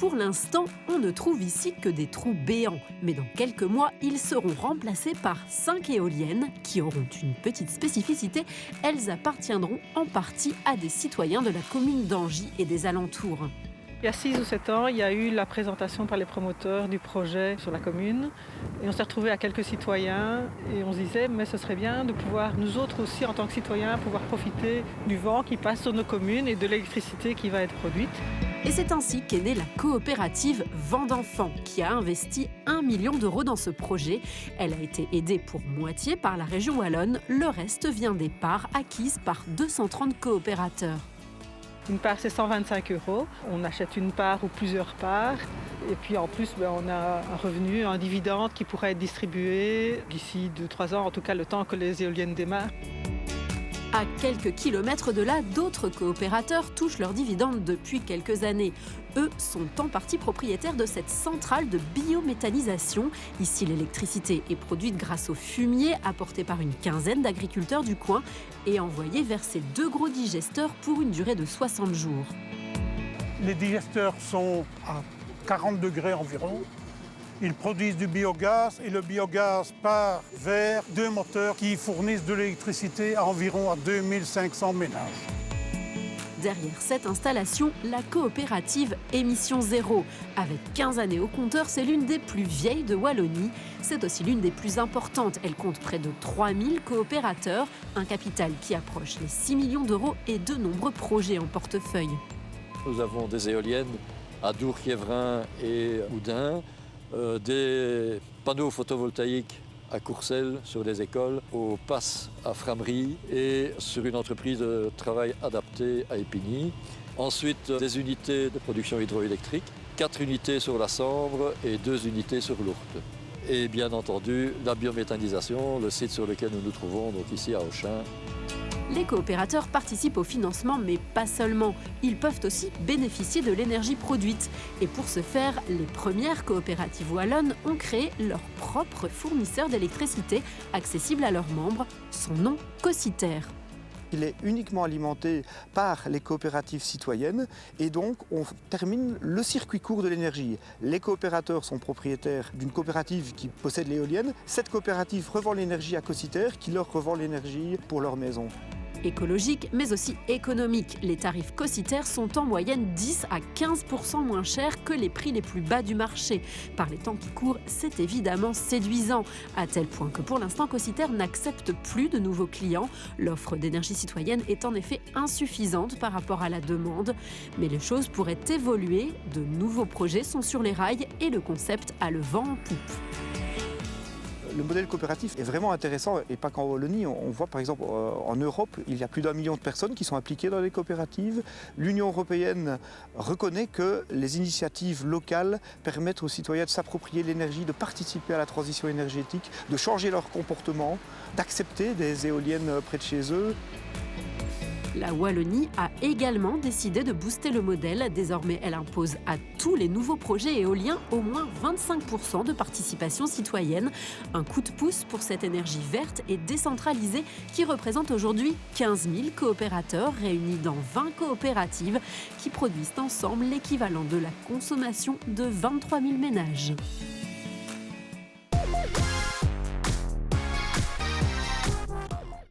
Pour l'instant, on ne trouve ici que des trous béants. Mais dans quelques mois, ils seront remplacés par 5 éoliennes qui auront une petite spécificité. Elles appartiendront en partie à des citoyens de la commune d'Angy et des alentours. Il y a 6 ou 7 ans, il y a eu la présentation par les promoteurs du projet sur la commune. Et on s'est retrouvés à quelques citoyens et on se disait mais ce serait bien de pouvoir, nous autres aussi en tant que citoyens, pouvoir profiter du vent qui passe sur nos communes et de l'électricité qui va être produite. Et c'est ainsi qu'est née la coopérative Vent d'Enfants, qui a investi 1 million d'euros dans ce projet. Elle a été aidée pour moitié par la région wallonne. Le reste vient des parts acquises par 230 coopérateurs. Une part, c'est 125 €. On achète une part ou plusieurs parts. Et puis en plus, on a un revenu, un dividende qui pourrait être distribué d'ici 2-3 ans, en tout cas le temps que les éoliennes démarrent. À quelques kilomètres de là, d'autres coopérateurs touchent leurs dividendes depuis quelques années. Eux sont en partie propriétaires de cette centrale de biométhanisation. Ici, l'électricité est produite grâce au fumier apporté par une quinzaine d'agriculteurs du coin et envoyé vers ces 2 gros digesteurs pour une durée de 60 jours. Les digesteurs sont à 40 degrés environ. Ils produisent du biogaz et le biogaz part vers 2 moteurs qui fournissent de l'électricité à environ 2500 ménages. Derrière cette installation, la coopérative Émission Zéro. Avec 15 années au compteur, c'est l'une des plus vieilles de Wallonie. C'est aussi l'une des plus importantes. Elle compte près de 3000 coopérateurs, un capital qui approche les 6 millions d'euros et de nombreux projets en portefeuille. Nous avons des éoliennes à Dour-Quiévrin et Houdin, des panneaux photovoltaïques à Courcelles sur les écoles, au PAS à Frameries et sur une entreprise de travail adapté à Épigny. Ensuite, des unités de production hydroélectrique, 4 unités sur la Sambre et 2 unités sur l'Ourthe. Et bien entendu, la biométhanisation, le site sur lequel nous nous trouvons, donc ici à Auchin. Les coopérateurs participent au financement, mais pas seulement. Ils peuvent aussi bénéficier de l'énergie produite. Et pour ce faire, les premières coopératives wallonnes ont créé leur propre fournisseur d'électricité, accessible à leurs membres. Son nom, Cociter. Il est uniquement alimenté par les coopératives citoyennes et donc on termine le circuit court de l'énergie. Les coopérateurs sont propriétaires d'une coopérative qui possède l'éolienne. Cette coopérative revend l'énergie à Cociter qui leur revend l'énergie pour leur maison. Écologique, mais aussi économique. Les tarifs Cociter sont en moyenne 10 à 15% moins chers que les prix les plus bas du marché. Par les temps qui courent, c'est évidemment séduisant, à tel point que pour l'instant, Cociter n'accepte plus de nouveaux clients. L'offre d'énergie citoyenne est en effet insuffisante par rapport à la demande. Mais les choses pourraient évoluer, de nouveaux projets sont sur les rails et le concept a le vent en poupe. Le modèle coopératif est vraiment intéressant et pas qu'en Wallonie. On voit par exemple en Europe, il y a plus d'1 million de personnes qui sont impliquées dans les coopératives. L'Union européenne reconnaît que les initiatives locales permettent aux citoyens de s'approprier l'énergie, de participer à la transition énergétique, de changer leur comportement, d'accepter des éoliennes près de chez eux. La Wallonie a également décidé de booster le modèle. Désormais, elle impose à tous les nouveaux projets éoliens au moins 25% de participation citoyenne. Un coup de pouce pour cette énergie verte et décentralisée qui représente aujourd'hui 15 000 coopérateurs réunis dans 20 coopératives qui produisent ensemble l'équivalent de la consommation de 23 000 ménages.